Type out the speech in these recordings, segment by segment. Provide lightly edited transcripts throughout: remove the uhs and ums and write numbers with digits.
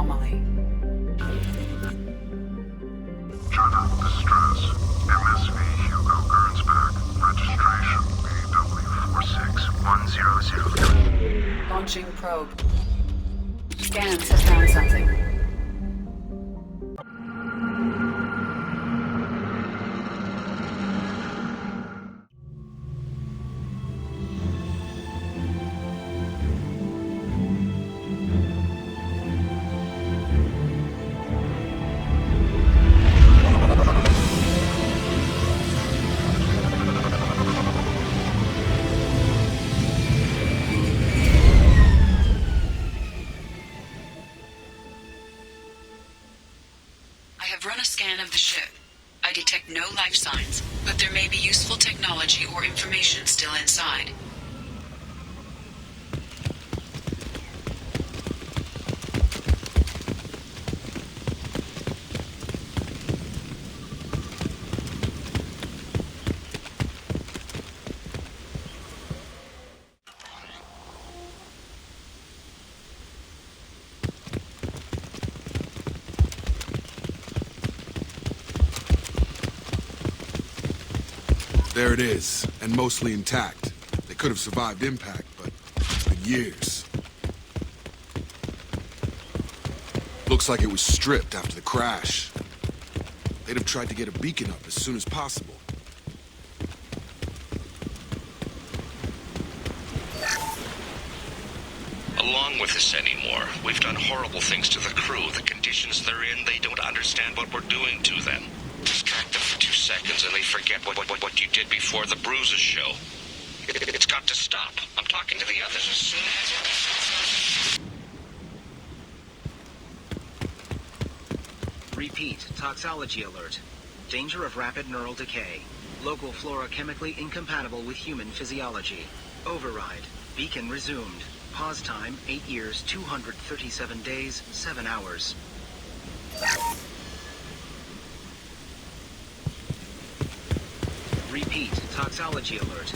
anomaly. China distress. MSV Hugo Gernsback. Registration BW46100. Launching probe. Scans have found something. Run a scan of the ship. I detect no life signs, but there may be useful technology or information still inside. There it is, and mostly intact. They could have survived impact, but it's been years. Looks like it was stripped after the crash. They'd have tried to get a beacon up as soon as possible. Along with this anymore. We've done horrible things to the crew. The conditions they're in, they don't understand what we're doing to them. Distract them for 2 seconds and they forget what you did before the bruises show. It's got to stop. I'm talking to the others as soon as... Repeat, toxology alert. Danger of rapid neural decay. Local flora chemically incompatible with human physiology. Override. Beacon resumed. Pause time, 8 years, 237 days, 7 hours. Repeat, toxology alert.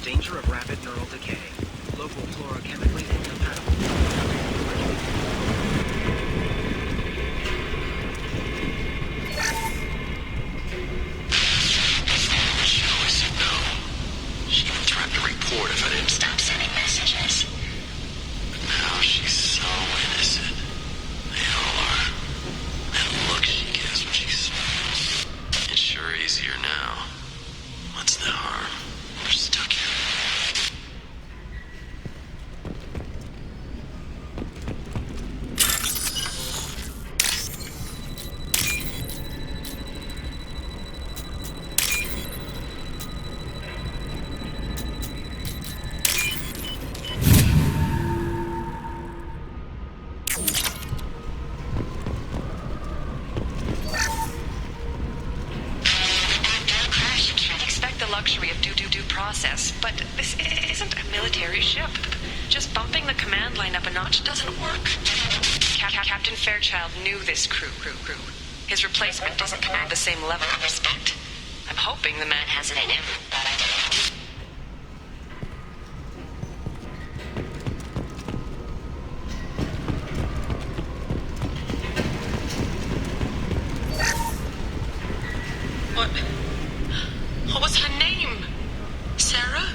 Danger of rapid neural decay. Local flora chemically incompatible. She even threatened to report if I didn't stop sending messages. But now she's so innocent. They all are. That look she gives when she smiles. It's sure easier now. What's the harm? We're stuck here. Luxury of due process, but this isn't a military ship. Just bumping the command line up a notch doesn't work. Captain Fairchild knew this crew. His replacement doesn't command the same level of respect. I'm hoping the man has it in him. What was her name? Sarah?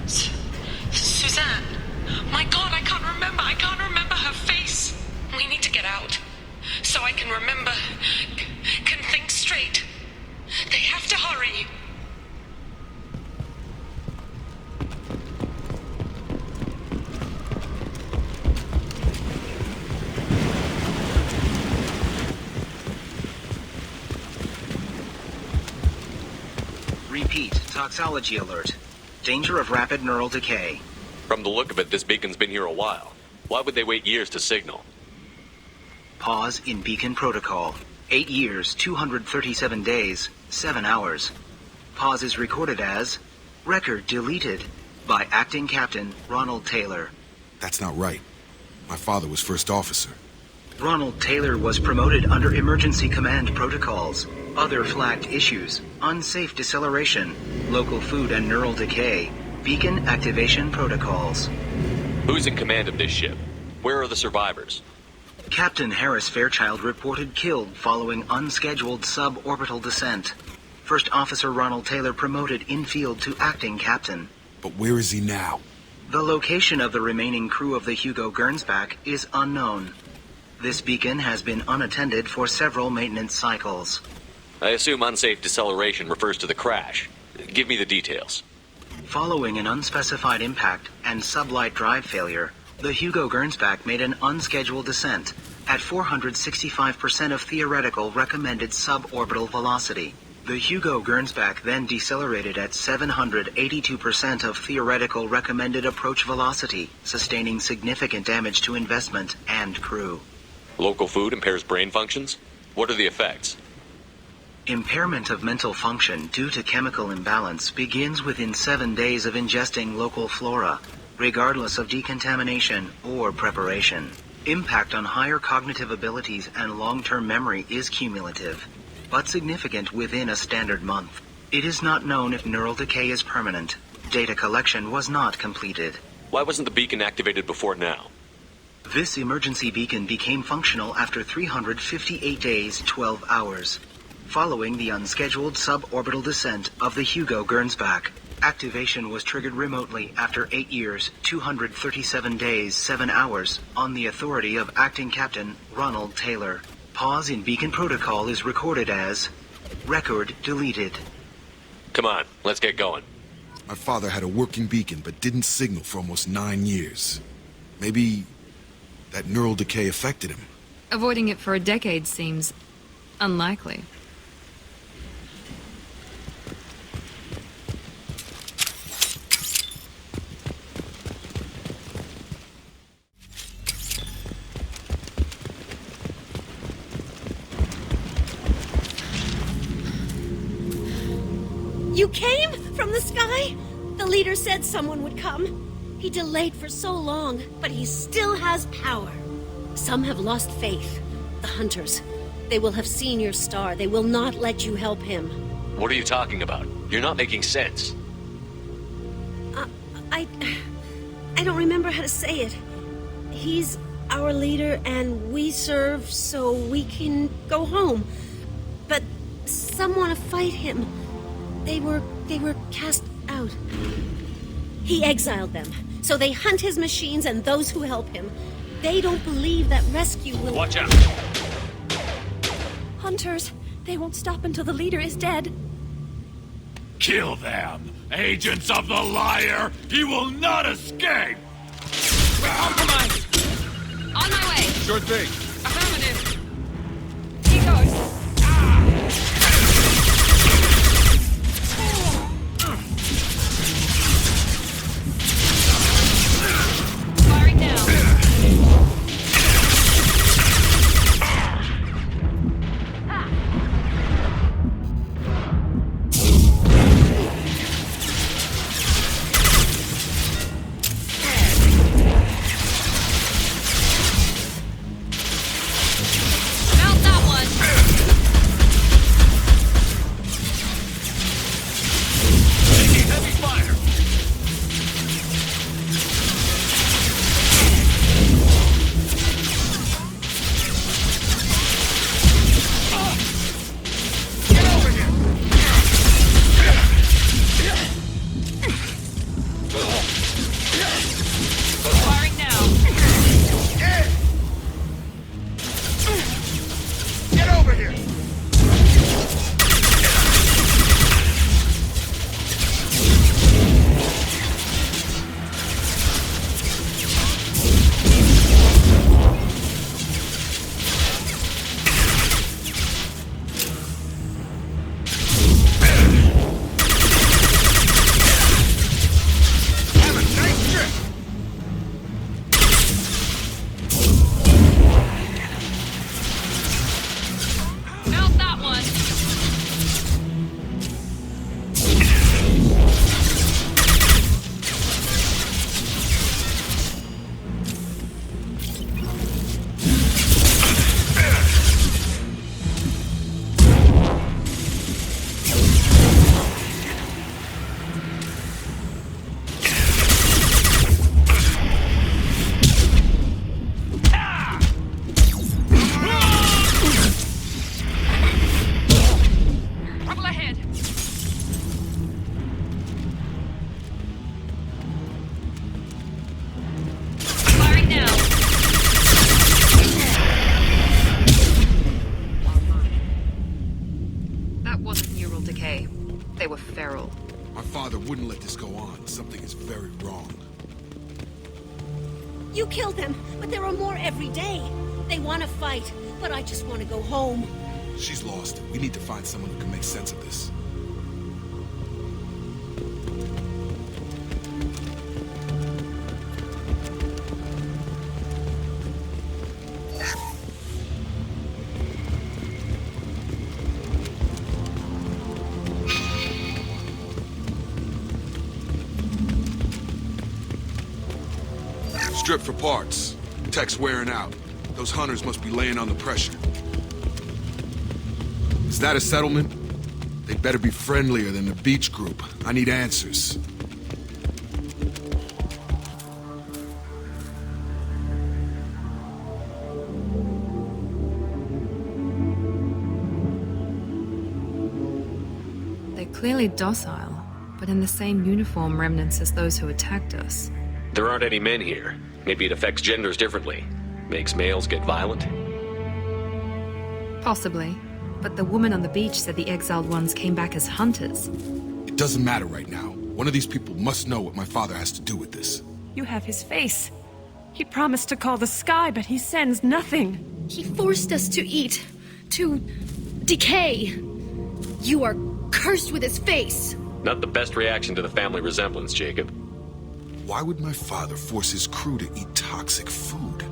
Suzanne? My God, I can't remember. I can't remember her face. We need to get out. So I can remember, can think straight. They have to hurry. Repeat, toxology alert. Danger of rapid neural decay. From the look of it, this beacon's been here a while. Why would they wait years to signal? Pause in beacon protocol. 8 years, 237 days, 7 hours. Pause is recorded as record deleted by Acting Captain Ronald Taylor. That's not right. My father was first officer. Ronald Taylor was promoted under emergency command protocols. Other flagged issues: unsafe deceleration, local food and neural decay, beacon activation protocols. Who's in command of this ship? Where are the survivors? Captain Harris Fairchild reported killed following unscheduled suborbital descent. First Officer Ronald Taylor promoted in-field to acting captain. But where is he now? The location of the remaining crew of the Hugo Gernsback is unknown. This beacon has been unattended for several maintenance cycles. I assume unsafe deceleration refers to the crash. Give me the details. Following an unspecified impact and sublight drive failure, the Hugo Gernsback made an unscheduled descent at 465% of theoretical recommended suborbital velocity. The Hugo Gernsback then decelerated at 782% of theoretical recommended approach velocity, sustaining significant damage to investment and crew. Local food impairs brain functions? What are the effects? Impairment of mental function due to chemical imbalance begins within 7 days of ingesting local flora, regardless of decontamination or preparation. Impact on higher cognitive abilities and long-term memory is cumulative, but significant within a standard month. It is not known if neural decay is permanent. Data collection was not completed. Why wasn't the beacon activated before now? This emergency beacon became functional after 358 days, 12 hours, following the unscheduled suborbital descent of the Hugo Gernsback. Activation was triggered remotely after 8 years, 237 days, 7 hours, on the authority of Acting Captain Ronald Taylor. Pause in beacon protocol is recorded as record deleted. Come on, let's get going. My father had a working beacon but didn't signal for almost 9 years. Maybe that neural decay affected him. Avoiding it for a decade seems unlikely. You came from the sky? The leader said someone would come. He delayed for so long, but he still has power. Some have lost faith. The hunters. They will have seen your star. They will not let you help him. What are you talking about? You're not making sense. I don't remember how to say it. He's our leader and we serve so we can go home. But some want to fight him. They were cast out. He exiled them, so they hunt his machines and those who help him. They don't believe that rescue will... Watch out! Hunters, they won't stop until the leader is dead. Kill them! Agents of the liar! He will not escape! Compromise! On my way! Sure thing. Affirmative! He goes! Firing now! Mount that one! Taking heavy fire! Get over here! Firing now! Get over here! Have a nice trip! Mount that one! Decay. They were feral. My father wouldn't let this go on. Something is very wrong. You killed them, but there are more every day. They want to fight, but I just want to go home. She's lost. We need to find someone who can make sense of this. Strip for parts. Tech's wearing out. Those hunters must be laying on the pressure. Is that a settlement? They better be friendlier than the beach group. I need answers. They're clearly docile, but in the same uniform remnants as those who attacked us. There aren't any men here. Maybe it affects genders differently. Makes males get violent? Possibly. But the woman on the beach said the exiled ones came back as hunters. It doesn't matter right now. One of these people must know what my father has to do with this. You have his face. He promised to call the sky, but he sends nothing. He forced us to eat, to decay. You are cursed with his face. Not the best reaction to the family resemblance, Jacob. Why would my father force his crew to eat toxic food?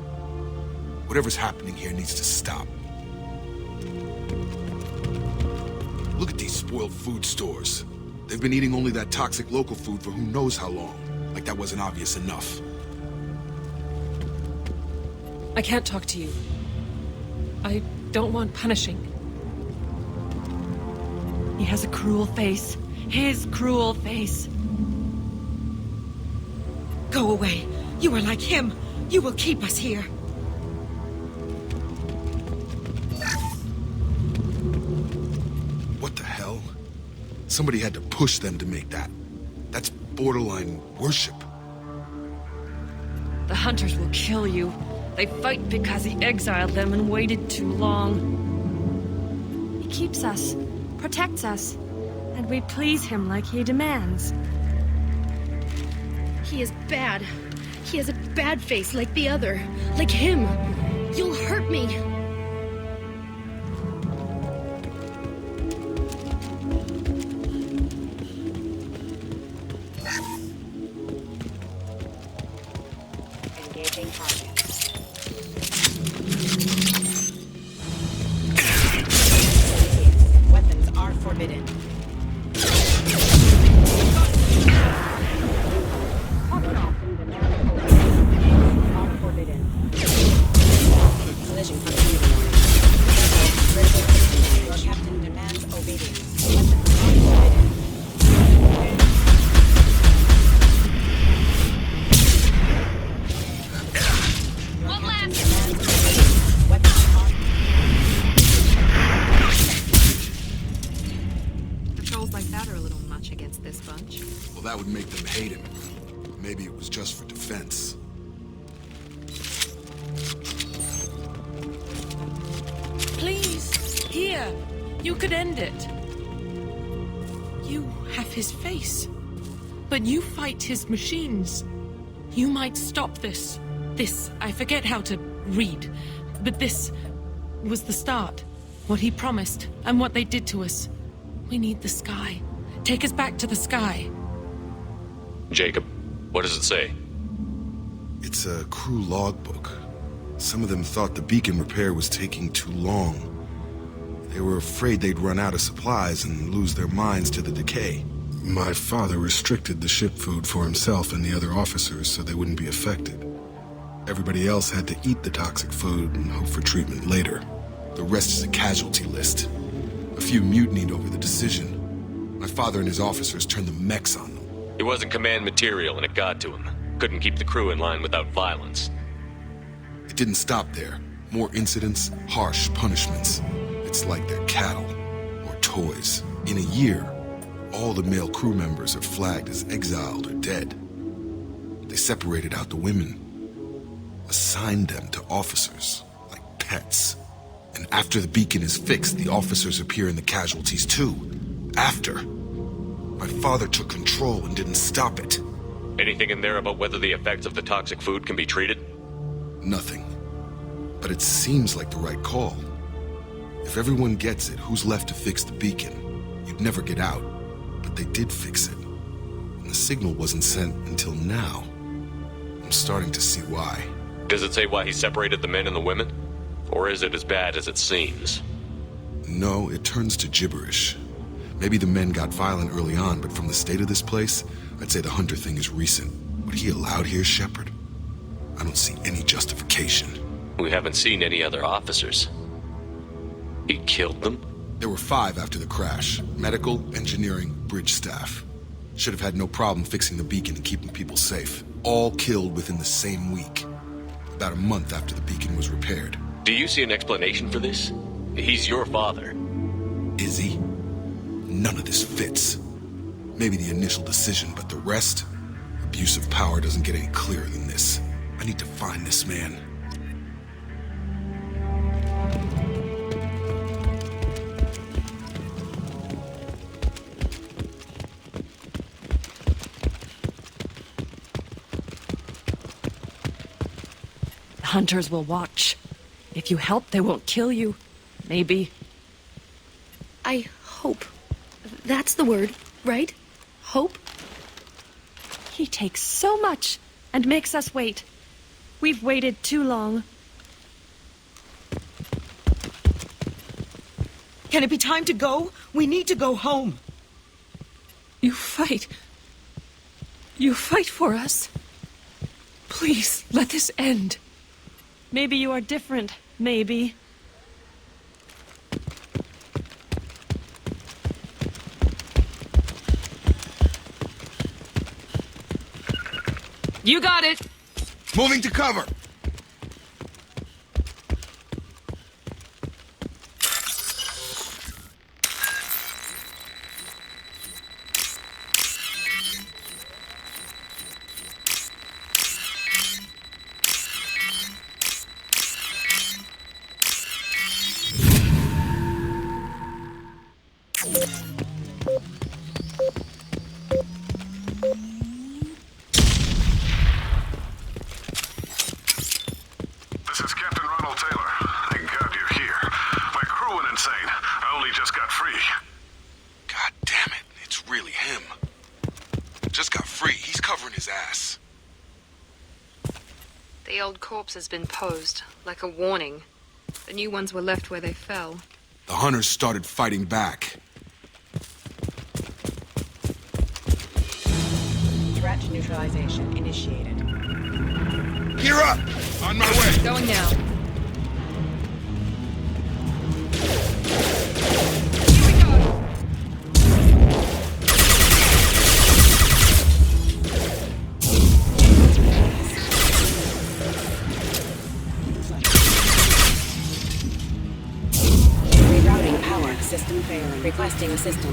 Whatever's happening here needs to stop. Look at these spoiled food stores. They've been eating only that toxic local food for who knows how long. Like that wasn't obvious enough. I can't talk to you. I don't want punishing. He has a cruel face. His cruel face. Go away. You are like him. You will keep us here. What the hell? Somebody had to push them to make that. That's borderline worship. The hunters will kill you. They fight because he exiled them and waited too long. He keeps us, protects us, and we please him like he demands. He is bad. He has a bad face like the other. Like him. You'll hurt me. Engaging target. Weapons are forbidden. Collision continuity. Your captain demands obedience. Weapons are forbidden. One last! Patrols like that are a little much against this bunch. Well, that would make them hate him. Maybe it was just for defense. Please, here. You could end it. You have his face. But you fight his machines. You might stop this. This, I forget how to read. But this was the start. What he promised, and what they did to us. We need the sky. Take us back to the sky. Jacob, what does it say? It's a crew logbook. Some of them thought the beacon repair was taking too long. They were afraid they'd run out of supplies and lose their minds to the decay. My father restricted the ship food for himself and the other officers so they wouldn't be affected. Everybody else had to eat the toxic food and hope for treatment later. The rest is a casualty list. A few mutinied over the decision. My father and his officers turned the mechs on them. It wasn't command material and it got to him. Couldn't keep the crew in line without violence. It didn't stop there. More incidents, harsh punishments. It's like they're cattle or toys. In a year, all the male crew members are flagged as exiled or dead. They separated out the women, assigned them to officers, like pets. And after the beacon is fixed, the officers appear in the casualties too, after. My father took control and didn't stop it. Anything in there about whether the effects of the toxic food can be treated? Nothing. But it seems like the right call. If everyone gets it, who's left to fix the beacon? You'd never get out. But they did fix it. And the signal wasn't sent until now. I'm starting to see why. Does it say why he separated the men and the women? Or is it as bad as it seems? No, it turns to gibberish. Maybe the men got violent early on, but from the state of this place, I'd say the Hunter thing is recent. What he allowed here, Shepard? I don't see any justification. We haven't seen any other officers. He killed them? There were 5 after the crash. Medical, engineering, bridge staff. Should have had no problem fixing the beacon and keeping people safe. All killed within the same week. About a month after the beacon was repaired. Do you see an explanation for this? He's your father. Is he? None of this fits. Maybe the initial decision, but the rest? Abuse of power doesn't get any clearer than this. I need to find this man. The hunters will watch. If you help, they won't kill you. Maybe. I hope. That's the word, right? Hope? He takes so much and makes us wait. We've waited too long. Can it be time to go? We need to go home. You fight. You fight for us. Please, let this end. Maybe you are different. Maybe. You got it! Moving to cover! The old corpse has been posed, like a warning. The new ones were left where they fell. The hunters started fighting back. Threat neutralization initiated. Gear up! On my way! Going now. System failing. Requesting assistance.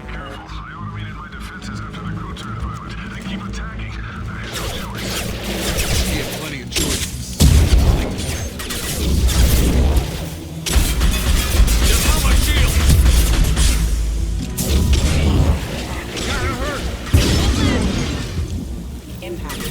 Careful, I automated my defenses after the crew turned violent. They keep attacking. I have no choice. He had plenty of choices. Just on my shield! Got hurt! Impact.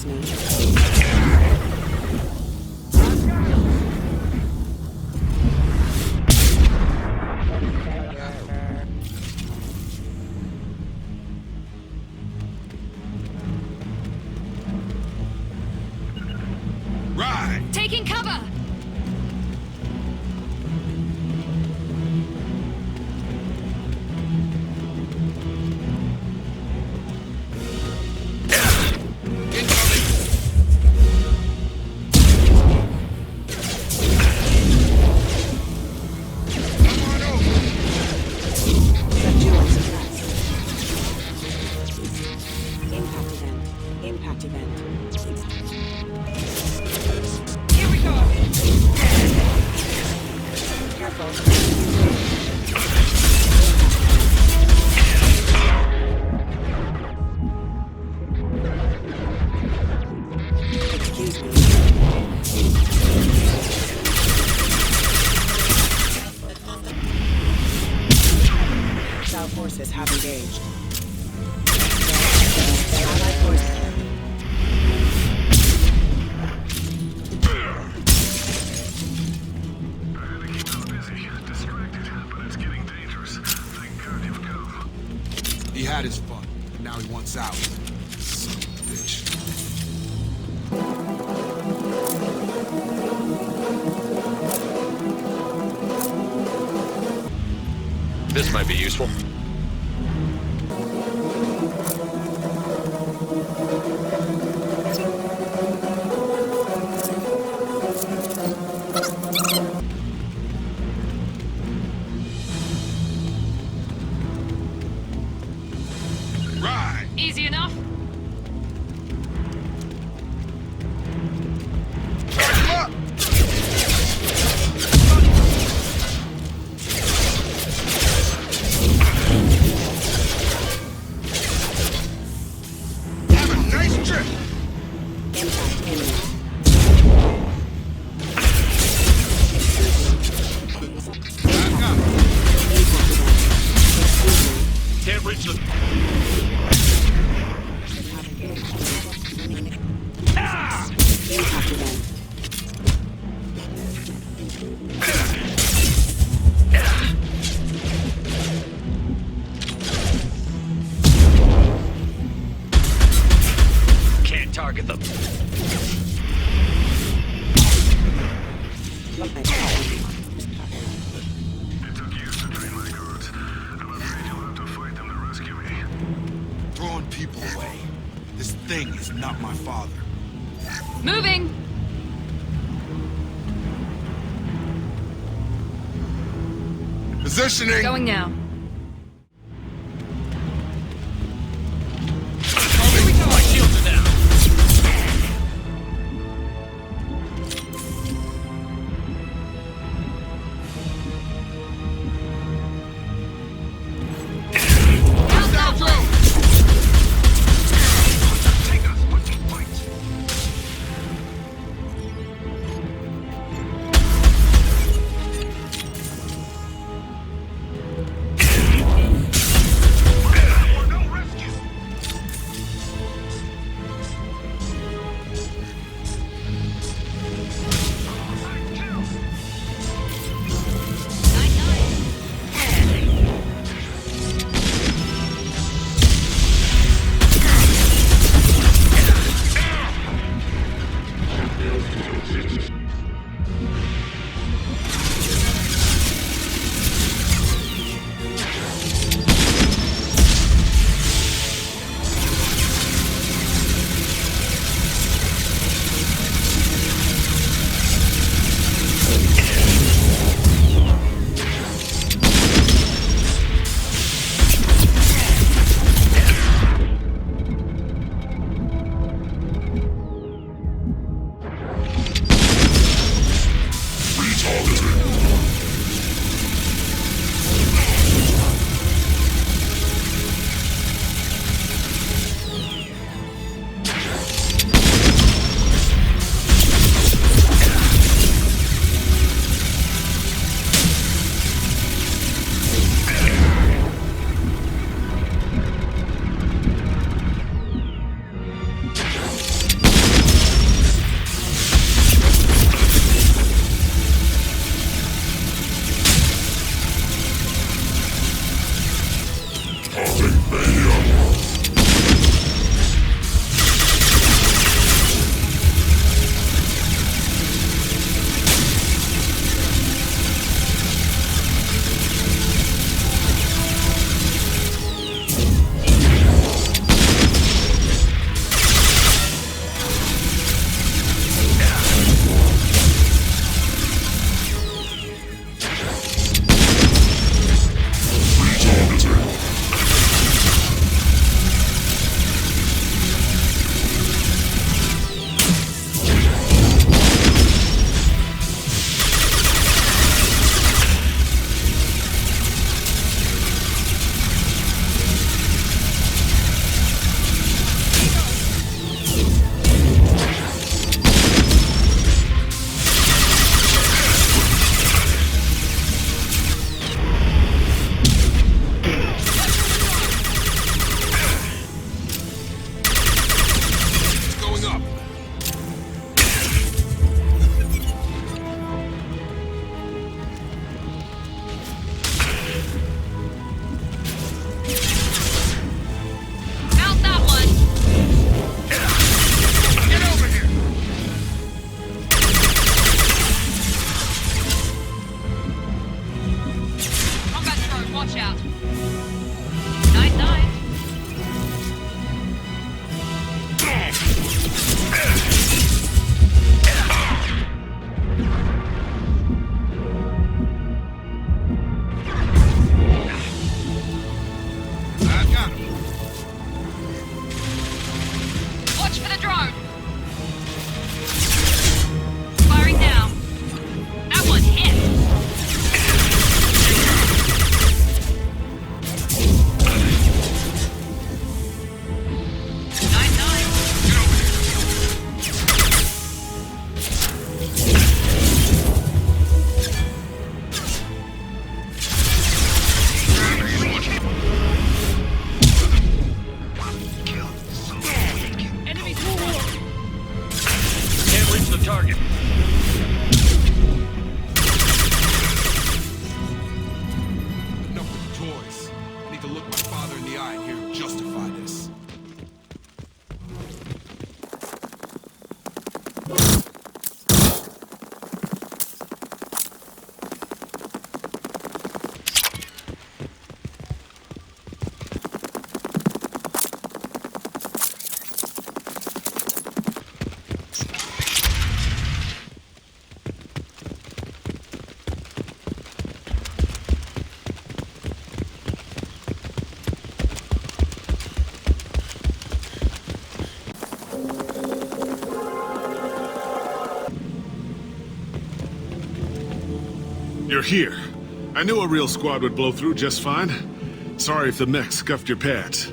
me. Right! Taking cover! Impact event. Here we go! Excuse me. South forces have engaged. Allied forces. He had his fun, but now he wants out. Son of a bitch. This might be useful. Right! Easy enough? Up! Have a nice trip! Impact imminent. Back up! Impact event. Can't reach the... Impact event. Can't target them. It took years to train my guards. I'm afraid you'll have to fight them to rescue me. Throwing people away. This thing is not my father. Moving! Positioning! Going now. My shields are down. Hostile drone! Take us, but fight! target. Enough with the toys. I need to look my father in the eye and hear him justify this. You're here. I knew a real squad would blow through just fine. Sorry if the mech scuffed your pads.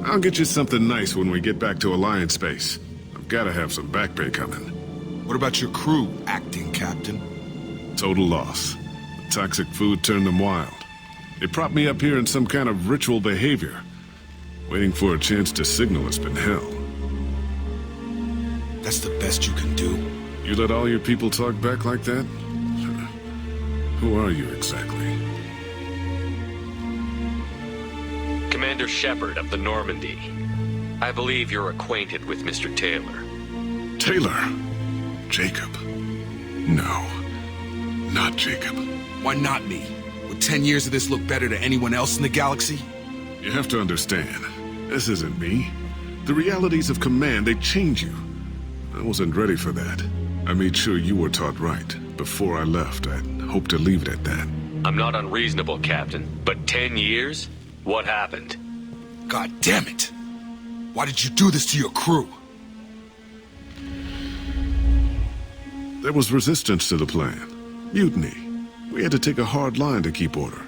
I'll get you something nice when we get back to Alliance space. I've gotta have some back pay coming. What about your crew, acting captain? Total loss. The toxic food turned them wild. They propped me up here in some kind of ritual behavior. Waiting for a chance to signal has been hell. That's the best you can do? You let all your people talk back like that? Who are you exactly? Commander Shepard of the Normandy. I believe you're acquainted with Mr. Taylor. Taylor? Jacob? No. Not Jacob. Why not me? Would 10 years of this look better to anyone else in the galaxy? You have to understand, this isn't me. The realities of command, they change you. I wasn't ready for that. I made sure you were taught right. Before I left, I hoped to leave it at that. I'm not unreasonable, Captain, but 10 years? What happened? God damn it! Why did you do this to your crew? There was resistance to the plan. Mutiny. We had to take a hard line to keep order.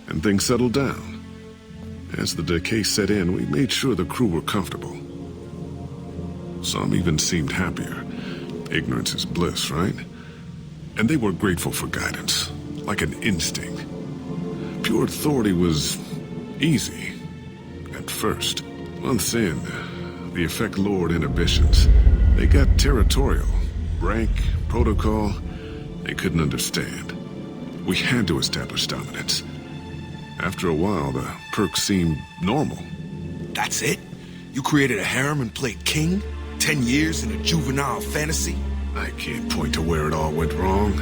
And things settled down. As the decay set in, we made sure the crew were comfortable. Some even seemed happier. Ignorance is bliss, right? And they were grateful for guidance, like an instinct. Pure authority was easy, at first. Months in, the Effect Lord inhibitions. They got territorial. Rank, protocol, they couldn't understand. We had to establish dominance. After a while, the perks seemed normal. That's it? You created a harem and played king? 10 years in a juvenile fantasy? I can't point to where it all went wrong.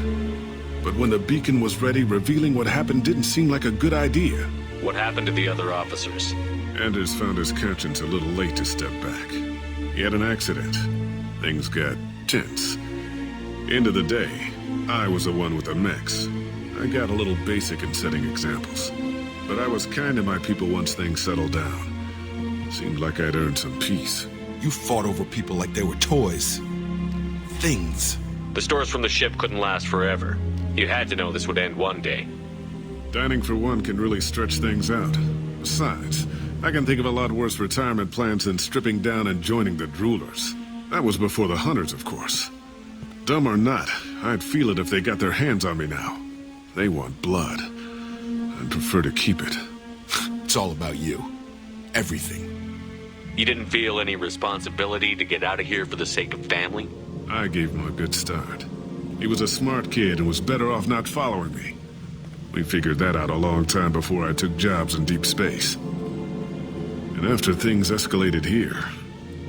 But when the beacon was ready, revealing what happened didn't seem like a good idea. What happened to the other officers? Anders found his conscience a little late to step back. He had an accident. Things got tense. End of the day, I was the one with the mechs. I got a little basic in setting examples. But I was kind to my people once things settled down. Seemed like I'd earned some peace. You fought over people like they were toys. Things. The stores from the ship couldn't last forever. You had to know this would end one day. Dining for one can really stretch things out. Besides, I can think of a lot worse retirement plans than stripping down and joining the Droolers. That was before the Hunters, of course. Dumb or not, I'd feel it if they got their hands on me now. They want blood. I'd prefer to keep it. It's all about you. Everything. You didn't feel any responsibility to get out of here for the sake of family? I gave him a good start. He was a smart kid and was better off not following me. We figured that out a long time before I took jobs in deep space. And after things escalated here,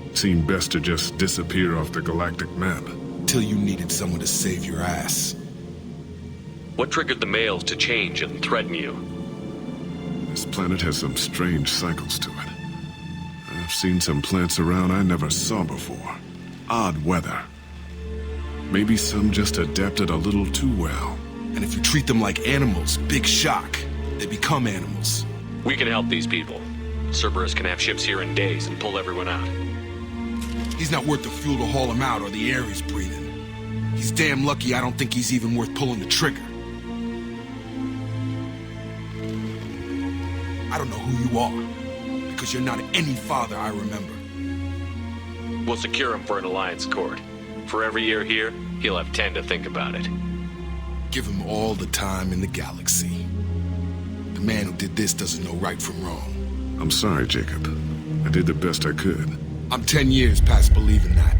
it seemed best to just disappear off the galactic map. Till you needed someone to save your ass. What triggered the males to change and threaten you? This planet has some strange cycles to it. I've seen some plants around I never saw before. Odd weather. Maybe some just adapted a little too well. And if you treat them like animals, big shock. They become animals. We can help these people. Cerberus can have ships here in days and pull everyone out. He's not worth the fuel to haul him out or the air he's breathing. He's damn lucky I don't think he's even worth pulling the trigger. I don't know who you are, because you're not any father I remember. We'll secure him for an alliance court. For every year here, he'll have 10 to think about it. Give him all the time in the galaxy. The man who did this doesn't know right from wrong. I'm sorry, Jacob. I did the best I could. I'm 10 years past believing that.